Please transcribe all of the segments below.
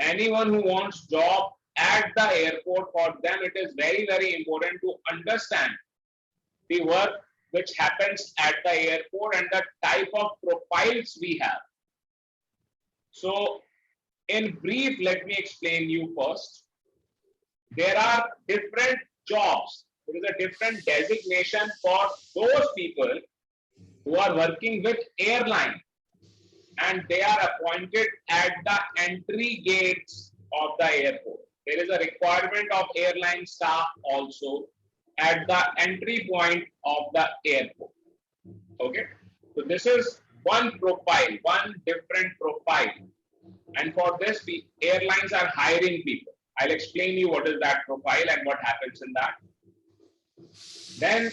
Anyone who wants job at the airport, for them it is very, very important to understand the work which happens at the airport and the type of profiles we have. So in brief, let me explain you first. There are different jobs. There is a different designation for those people who are working with airline, and they are appointed at the entry gates of the airport. There is a requirement of airline staff also at the entry point of the airport. Okay, so this is one profile, one different profile, and for this the airlines are hiring people. I'll explain you what is that profile and what happens in that. Then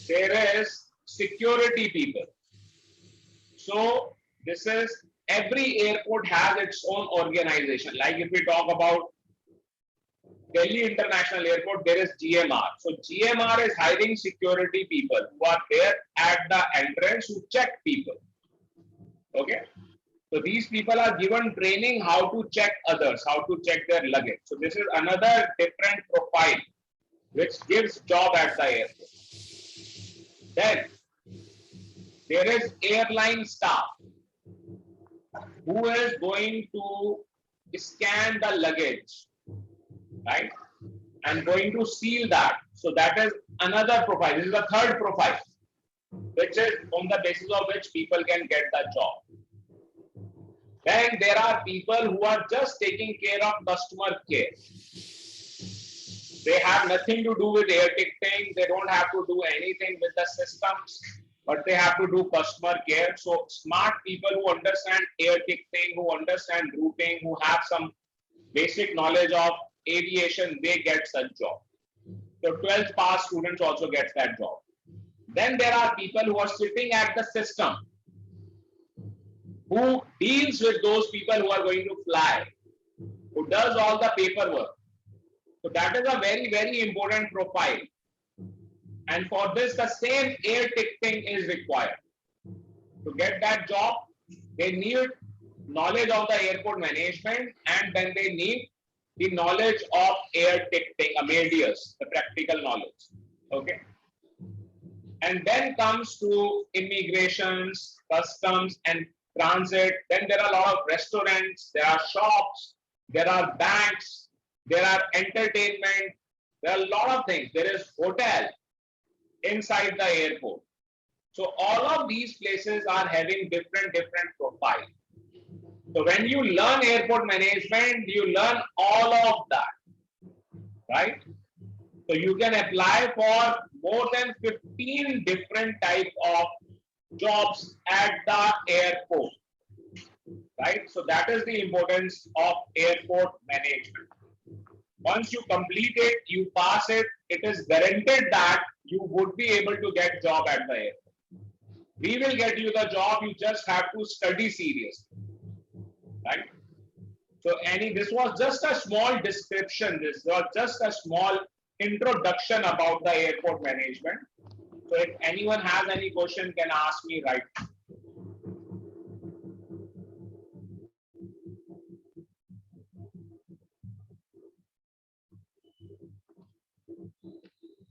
there is security people. So this is, every airport has its own organization. Like if we talk about Delhi International Airport, there is GMR. So GMR is hiring security people who are there at the entrance to check people. Okay. So these people are given training how to check others, how to check their luggage. So this is another different profile which gives job at the airport. Then there is airline staff who is going to scan the luggage, right? And going to seal that. So that is another profile. This is the third profile, which is on the basis of which people can get the job. Then there are people who are just taking care of customer care. They have nothing to do with air ticketing. They don't have to do anything with the systems, but they have to do customer care. So smart people who understand air ticketing, who understand routing, who have some basic knowledge of aviation, they get such job. So 12th pass students also get that job. Then there are people who are sitting at the system, who deals with those people who are going to fly, who does all the paperwork. So that is a very, very important profile. And for this, the same air ticketing is required. To get that job, they need knowledge of the airport management, and then they need the knowledge of air ticketing, Amadeus, the practical knowledge. Okay. And then comes to immigrations, customs, and transit. Then there are a lot of restaurants, there are shops, there are banks, there are entertainment, there are a lot of things. There is hotel inside the airport. So all of these places are having different profile. So when you learn airport management, you learn all of that, right? So you can apply for more than 15 different types of jobs at the airport, right? So that is the importance of airport management. Once you complete it, you pass it, it is guaranteed that you would be able to get job at the airport. We will get you the job, you just have to study seriously, right? So this was just a small description, this was just a small introduction about the airport management. So if anyone has any question, can ask me right now.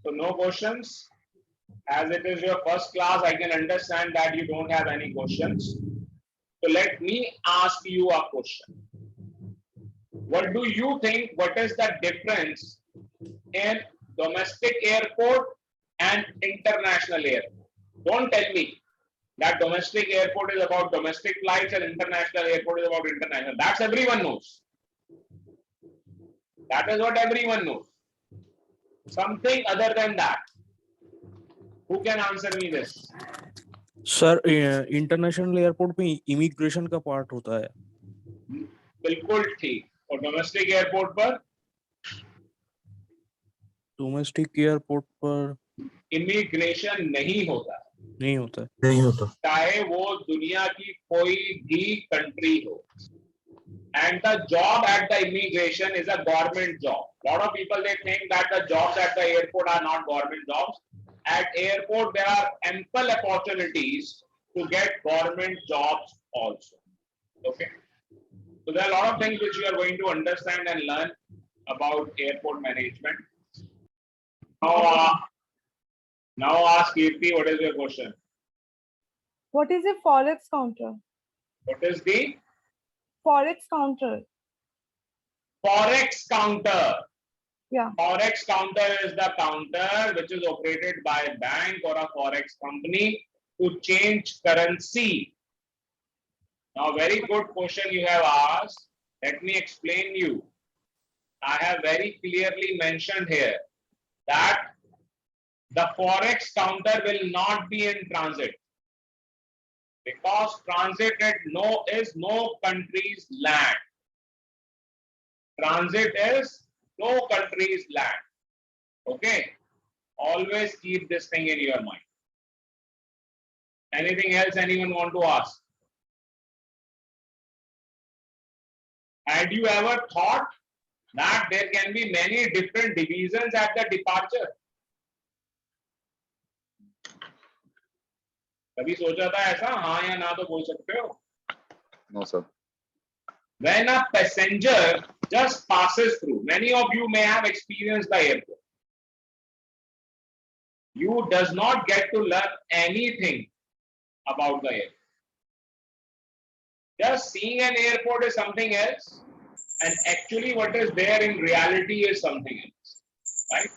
So no questions. As it is your first class, I can understand that you don't have any questions. So let me ask you a question. What do you think, what is the difference in domestic airport and international airport? Don't tell me that domestic airport is about domestic flights and international airport is about international. That's everyone knows. That is what everyone knows. Something other than that. Who can answer me this? Sir international airport में immigration का part होता है. बिल्कुल ठीक. और domestic airport पर? Domestic airport पर immigration नहीं होता. नहीं होता. चाहे वो दुनिया की कोई भी कंट्री हो. And the job at the immigration is a government job. A lot of people, they think that the jobs at the airport are not government jobs. At airport, there are ample opportunities to get government jobs also. Okay. So there are a lot of things which you are going to understand and learn about airport management. Now ask Kirti, what is your question? What is a forex counter? What is the Forex counter. forex counter? Yeah. Forex counter is the counter which is operated by a bank or a forex company to change currency. Now, very good question you have asked. Let me explain you. I have very clearly mentioned here that the forex counter will not be in transit because transit is no country's land. Transit is no country's land. Okay, always keep this thing in your mind. Anything else anyone want to ask? Had you ever thought that there can be many different divisions at the departure? कभी सोचा था ऐसा? हाँ या ना तो बोल सकते हो. No, sir. When a passenger just passes through, many of you may have experienced the airport. You does not get to learn anything about the airport. Just seeing an airport is something else, and actually what is there in reality is something else, right?